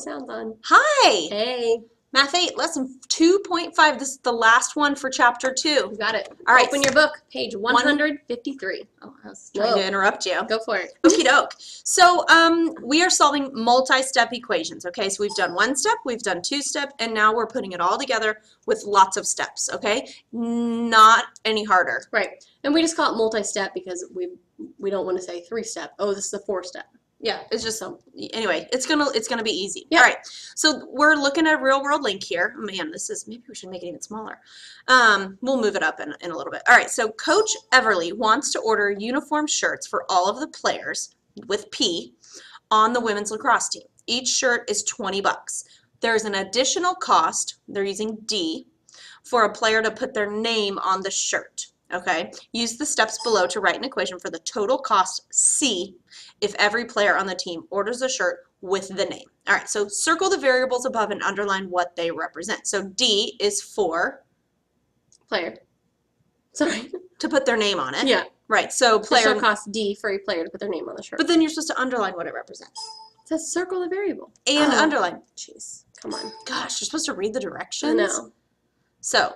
sounds on. Hi! Hey, Math 8, lesson 2.5. This is the last one for chapter 2. you got it. All right. Open your book, page 153. Oh, I was trying to interrupt you. Go for it. Okie doke. So we are solving multi-step equations, okay? So we've done one step, we've done two step, and now we're putting it all together with lots of steps, okay? Not any harder. Right. And we just call it multi-step because we don't want to say 3-step. Oh, this is the 4-step. Yeah, it's just anyway, it's gonna be easy. Yeah. All right, so we're looking at a real world link here. Man, maybe we should make it even smaller. We'll move it up in a little bit. All right, so Coach Everly wants to order uniform shirts for all of the players with P on the women's lacrosse team. Each shirt is $20. There's an additional cost, they're using D, for a player to put their name on the shirt. Okay, use the steps below to write an equation for the total cost C if every player on the team orders a shirt with the name. All right, so circle the variables above and underline what they represent. So D is for Player. Sorry. to put their name on it. Yeah. Right, so player. Additional cost D for a player to put their name on the shirt. But then you're supposed to underline what it represents. It says circle the variable. And underline. Jeez. Come on. Gosh, you're supposed to read the directions. I know. So,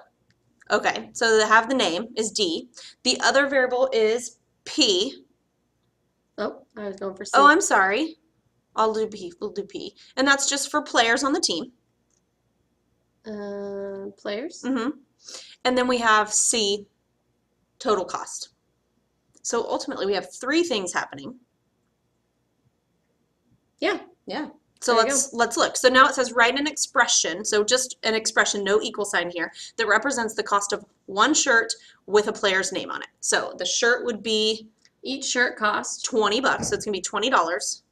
okay, so they have the name is D. The other variable is P. Oh, I was going for C. Oh, I'm sorry. I'll do P. We'll do P. And that's just for players on the team. Players? Mm-hmm. And then we have C, total cost. So ultimately we have three things happening. Yeah. Yeah. So There let's look. So now it says write an expression. So just an expression, no equal sign here, that represents the cost of one shirt with a player's name on it. So the shirt would be Each shirt costs. $20, so it's gonna be $20.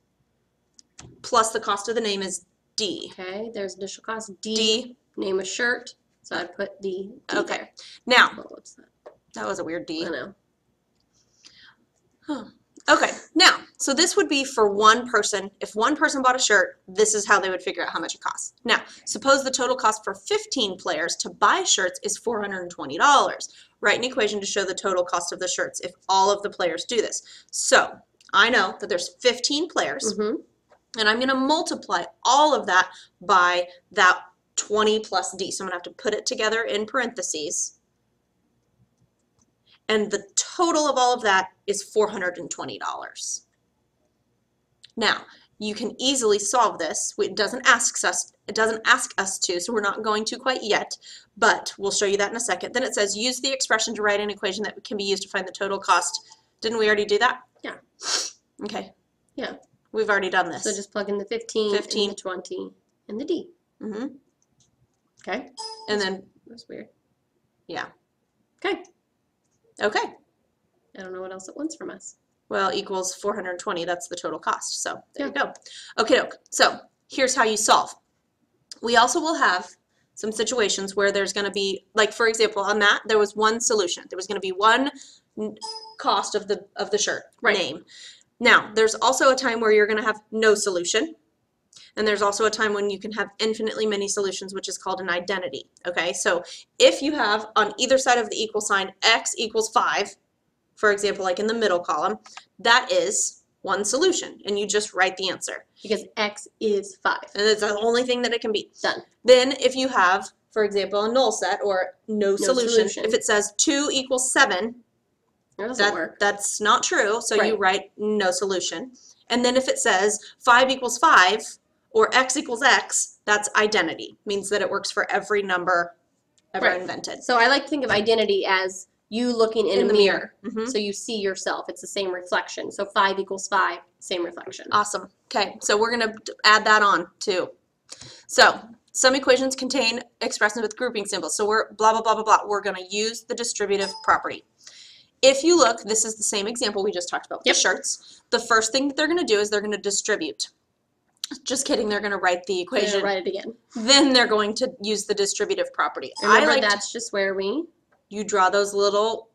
Plus the cost of the name is D. Okay, there's initial cost D. D. Name a shirt. So I'd put D. Okay. There. Now, Oh, what's that? that was a weird D. I know. Huh. Okay, now, so this would be for one person. If one person bought a shirt, this is how they would figure out how much it costs. Now, suppose the total cost for 15 players to buy shirts is $420. Write an equation to show the total cost of the shirts if all of the players do this. So, I know that there's 15 players, Mm-hmm. and I'm going to multiply all of that by that 20 plus D. So I'm going to have to put it together in parentheses. And the total of all of that is $420. Now, you can easily solve this. It doesn't ask us to, so we're not going to quite yet, but we'll show you that in a second. Then it says use the expression to write an equation that can be used to find the total cost. Didn't we already do that? Yeah. Okay. Yeah. We've already done this. So just plug in the 15, 15. and the 20, and the D. Mm-hmm. Okay. And then, That's weird. yeah. Okay. Okay. I don't know what else it wants from us. Well, equals 420. That's the total cost. So there you go. Okay, doke. So here's how you solve. We also will have some situations where there's going to be, like for example, on that there was one solution. There was going to be one cost of the shirt name. Now there's also a time where you're going to have no solution, and there's also a time when you can have infinitely many solutions, which is called an identity. Okay, so if you have on either side of the equal sign x equals 5. For example, like in the middle column, that is one solution, and you just write the answer. Because X is 5. And that's the only thing that it can be. Done. Then if you have, for example, a null set or no solution, if it says 2 equals 7, That doesn't work. that's not true, so you Right. write no solution. And then if it says 5 equals 5 or x equals x, that's identity. Means that it works for every number ever Right. invented. So I like to think of identity as you looking in a the mirror. Mhm. So you see yourself. It's the same reflection. So 5 equals 5, same reflection. Awesome. Okay, so we're going to add that on too. So some equations contain expressions with grouping symbols. So we're blah, blah, blah, blah, blah. We're going to use the distributive property. If you look, this is the same example we just talked about with the shirts. The first thing that they're going to do is they're going to distribute. Just kidding, they're going to write the equation. Write it again. Then they're going to use the distributive property. Remember, that's just where you draw those little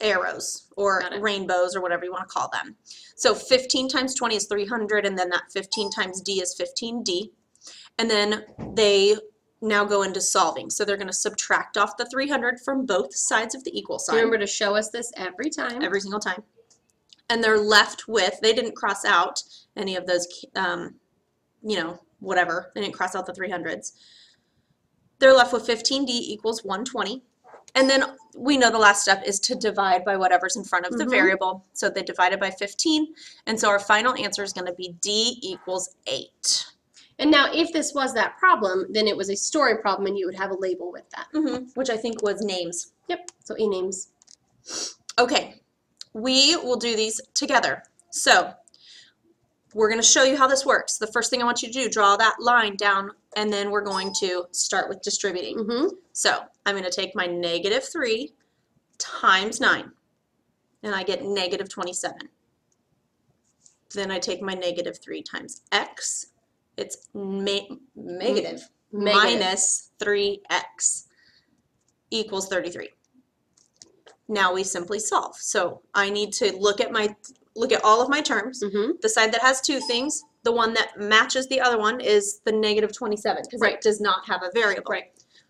arrows or Got it. rainbows or whatever you want to call them. So 15 times 20 is 300, and then that 15 times D is 15D. And then they now go into solving. So they're going to subtract off the 300 from both sides of the equal sign. Remember to show us this every time. Every single time. And they're left with, they didn't cross out any of those, whatever, they didn't cross out the 300s. They're left with 15D equals 120. And then we know the last step is to divide by whatever's in front of the variable. So they divided by 15. And so our final answer is going to be D equals 8. And now if this was that problem, then it was a story problem and you would have a label with that. Which I think was names. Yep, so A names. Okay, we will do these together. So we're going to show you how this works. The first thing I want you to do, draw that line down, and then we're going to start with distributing. So I'm going to take my -3 times 9, and I get -27. Then I take my -3 times x. It's negative minus 3x equals 33. Now we simply solve. So I need to look at all of my terms. The side that has two things, the one that matches the other one is the -27 because it does not have a variable.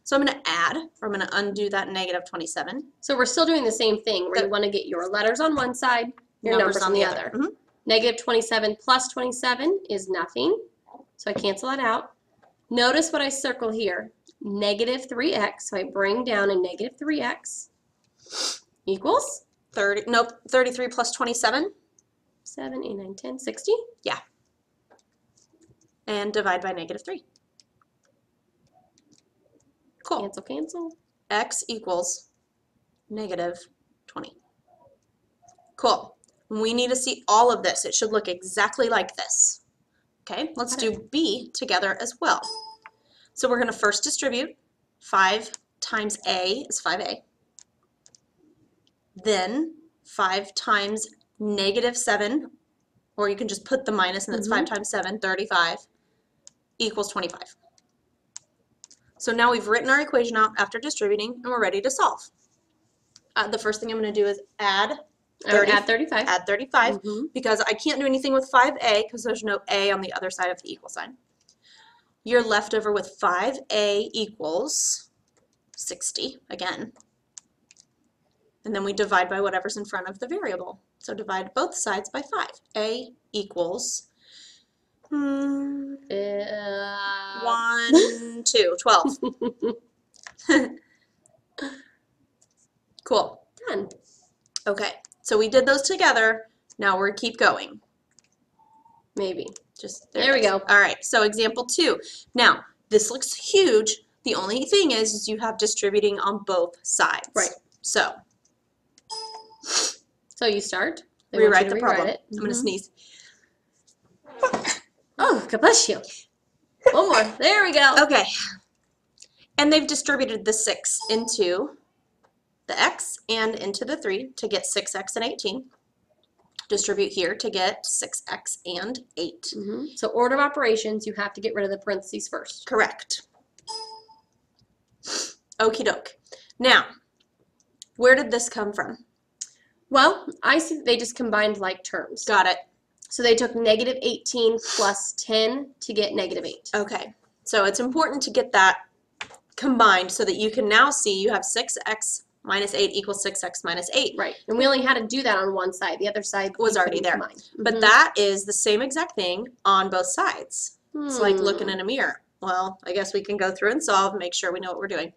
So I'm going to add, or I'm going to undo that -27. So we're still doing the same thing where you want to get your letters on one side, your numbers on the other. -27 plus 27 is nothing. So I cancel that out. Notice what I circle here. -3x. So I bring down a -3x equals 33 plus 27. 7, 8, 9, 10, 60. Yeah. And divide by -3. Cool. Cancel, cancel. X equals -20. Cool. We need to see all of this. It should look exactly like this. Okay, let's do B together as well. So we're going to first distribute. 5 times A is 5A. Then 5 times -7, or you can just put the minus and that's 5 times 7, 35, equals 25. So now we've written our equation out after distributing and we're ready to solve. The first thing I'm going to do is add 35. Add 35 because I can't do anything with 5A because there's no A on the other side of the equal sign. You're left over with 5A equals 60 again. And then we divide by whatever's in front of the variable. So divide both sides by 5. A equals 1, 2, 12. Cool. Done. Okay, so we did those together. Now we're keep going. Maybe. Just there we go. All right, so example 2. Now, this looks huge. The only thing is you have distributing on both sides. Right. So you start. Rewrite the problem. I'm going to sneeze. Oh, God bless you. One more. There we go. Okay. And they've distributed the 6 into the x and into the 3 to get 6x and 18. Distribute here to get 6x and 8. So order of operations, you have to get rid of the parentheses first. Correct. Okie doke. Now, where did this come from? Well, I see that they just combined like terms. Got it. So they took -18 plus 10 to get -8. Okay. So it's important to get that combined so that you can now see you have 6x minus 8 equals 6x minus 8. Right. And we only had to do that on one side. The other side was already there. Combine. But that is the same exact thing on both sides. It's like looking in a mirror. Well, I guess we can go through and solve and make sure we know what we're doing.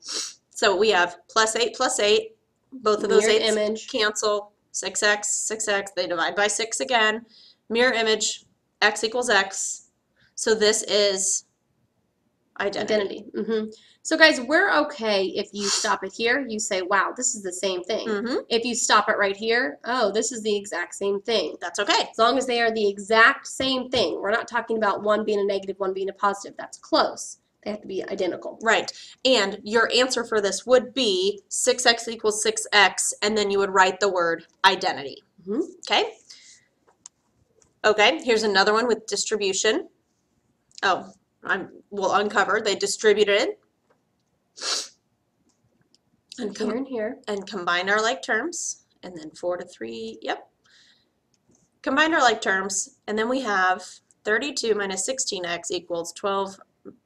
So we have plus 8 plus 8. Both of those Mirrored 8's image. cancel. 6x, 6x. They divide by 6 again. Mirror image. X equals x. So this is identity. So guys, we're okay if you stop it here. You say, wow, this is the same thing. If you stop it right here, oh, this is the exact same thing. That's okay. As long as they are the exact same thing. We're not talking about one being a negative, one being a positive. That's close. They have to be identical. Right. And your answer for this would be 6x equals 6x, and then you would write the word identity. Okay? Okay, here's another one with distribution. Oh, we'll uncover. They distributed And here and here. and combined our like terms, and then 4 to 3, yep. Combined our like terms, and then we have 32 minus 16x equals 12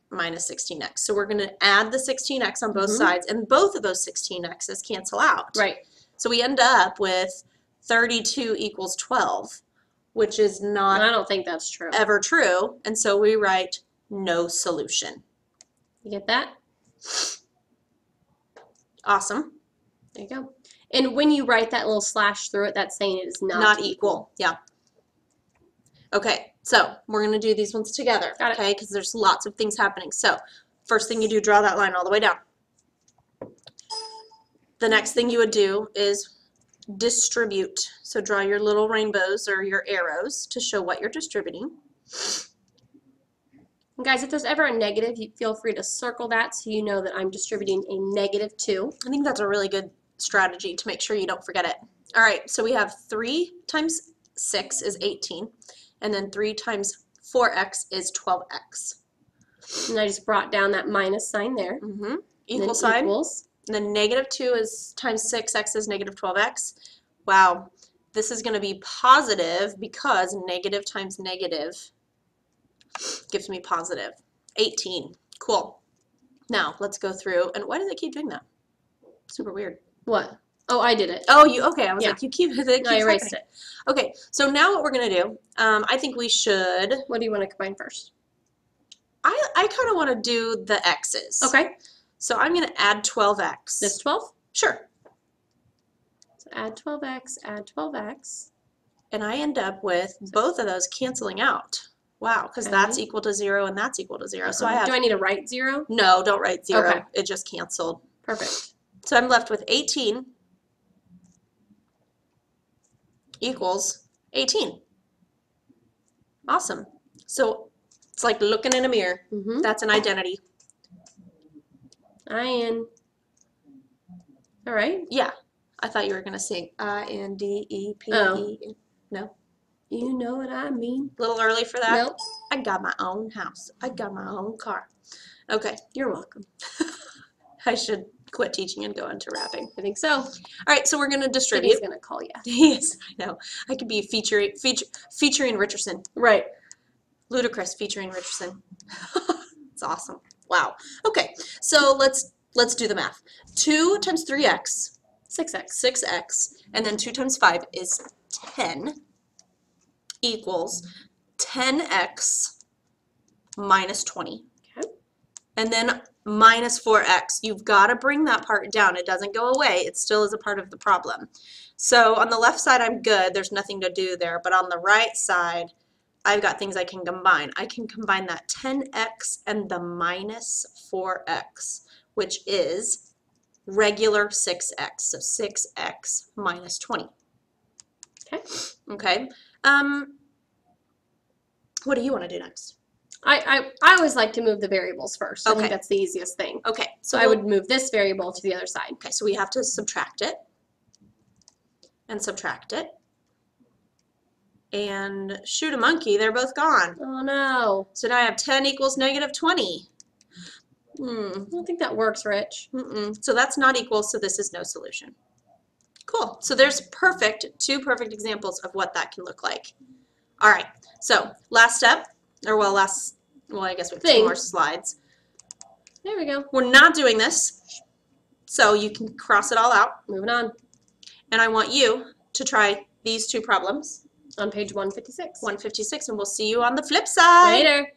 minus 16x. So we're going to add the 16x on both sides, and both of those 16x's cancel out. Right. So we end up with 32 equals 12, which is not I don't think that's true. ever true, and so we write no solution. You get that? Awesome. There you go. And when you write that little slash through it, that's saying it is not equal. Yeah. Okay, so we're going to do these ones together. Got it. Okay, because there's lots of things happening. So first thing you do, draw that line all the way down. The next thing you would do is distribute. So draw your little rainbows or your arrows to show what you're distributing. And guys, if there's ever a negative, you feel free to circle that so you know that I'm distributing a -2. I think that's a really good strategy to make sure you don't forget it. All right, so we have 3 times 6 is 18, and then 3 times 4x is 12x. And I just brought down that minus sign there. Equal sign. Equals. And then -2 is times 6x is -12x. Wow, this is going to be positive because negative times negative gives me positive. 18. Cool. Now let's go through. And why does it keep doing that? Super weird. What? Oh, I did it. Oh, you okay? I was Yeah. like, you keep it. No, I erased it. Okay, so now what we're going to do, I think we should. What do you want to combine first? I kind of want to do the x's. Okay. So I'm going to add 12x. This 12? Sure. So add 12x, add 12x. And I end up with both of those canceling out. Wow, because that's equal to 0 and that's equal to 0. So I have. Do I need to write 0? No, don't write 0. Okay. It just canceled. Perfect. So I'm left with 18 equals 18. Awesome. So it's like looking in a mirror. That's an identity. IN. All right. Yeah. I thought you were going to sing INDEPE. Oh. No? You know what I mean. A little early for that? Nope. I got my own house. I got my own car. Okay. You're welcome. I should quit teaching and go into rapping. I think so. All right, so we're going to distribute. Sydney's going to call you. Yes, I know. I could be featuring Richardson. Right. Ludacris featuring Richardson. It's awesome. Wow. Okay, so let's do the math. 2 times 3x, 6x. 6x, and then 2 times 5 is 10 equals 10x minus 20. Okay. And then minus 4x. You've got to bring that part down. It doesn't go away. It still is a part of the problem. So on the left side, I'm good. There's nothing to do there. But on the right side, I've got things I can combine. I can combine that 10x and the minus 4x, which is regular 6x. So 6x minus 20. Okay. Okay. What do you want to do next? I always like to move the variables first. I Okay. think that's the easiest thing. Okay. So I would move this variable to the other side. Okay, so we have to subtract it and subtract it. And shoot a monkey, they're both gone. Oh no. So now I have 10 equals negative 20. I don't think that works, Rich. So that's not equal, so this is no solution. Cool. So there's two perfect examples of what that can look like. All right, so last step, or well, I guess we have 2 more slides. There we go. We're not doing this, so you can cross it all out. Moving on. And I want you to try these 2 problems. On page 156. 156, and we'll see you on the flip side. Later.